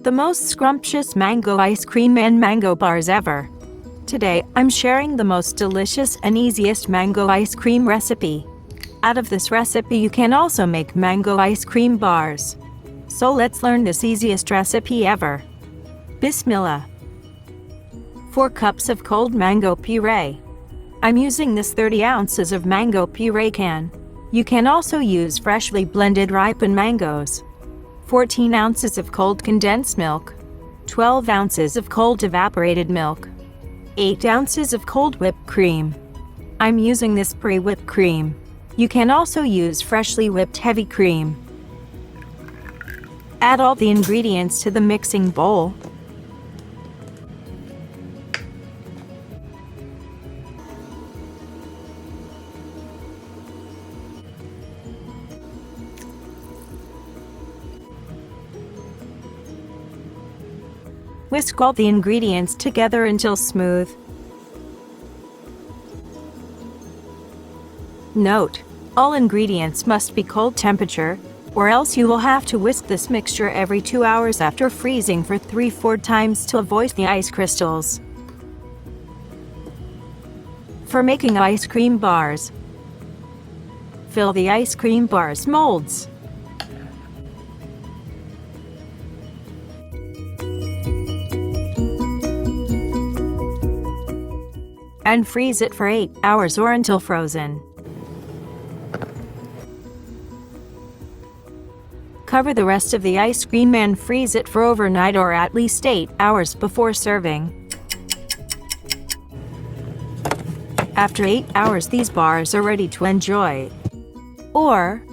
The most scrumptious mango ice cream and mango bars ever. Today, I'm sharing the most delicious and easiest mango ice cream recipe. Out of this recipe you can also make mango ice cream bars. So let's learn this easiest recipe ever. Bismillah. 4 cups of cold mango puree. I'm using this 30 ounces of mango puree can. You can also use freshly blended ripened mangoes. 14 ounces of cold condensed milk. 12 ounces of cold evaporated milk. 8 ounces of cold whipped cream. I'm using this pre-whipped cream. You can also use freshly whipped heavy cream. Add all the ingredients to the mixing bowl. Whisk all the ingredients together until smooth. Note: all ingredients must be cold temperature, or else you will have to whisk this mixture every 2 hours after freezing for 3-4 times to avoid the ice crystals. For making ice cream bars, fill the ice cream bars molds. And freeze it for 8 hours or until frozen. Cover the rest of the ice cream and freeze it for overnight or at least 8 hours before serving. After 8 hours, these bars are ready to enjoy. Or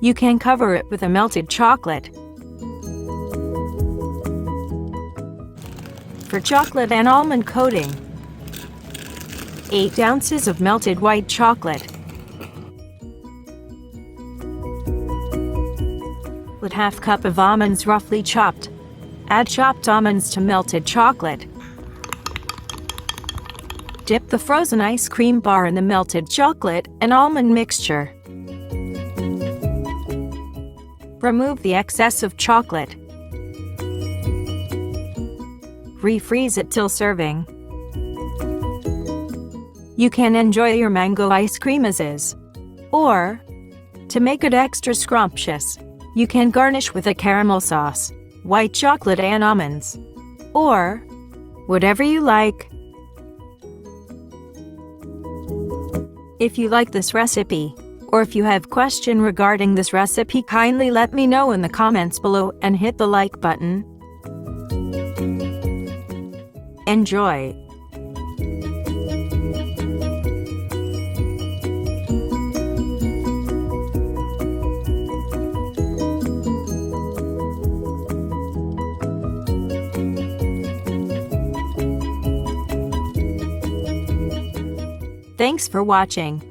you can cover it with a melted chocolate. For chocolate and almond coating, 8 ounces of melted white chocolate. With ½ cup of almonds roughly chopped. Add chopped almonds to melted chocolate. Dip the frozen ice cream bar in the melted chocolate and almond mixture. Remove the excess of chocolate. Refreeze it till serving. You can enjoy your mango ice cream as is. Or, to make it extra scrumptious, you can garnish with a caramel sauce, white chocolate and almonds. Or, whatever you like. If you like this recipe, or if you have question regarding this recipe, kindly let me know in the comments below and hit the like button. Enjoy! Thanks for watching.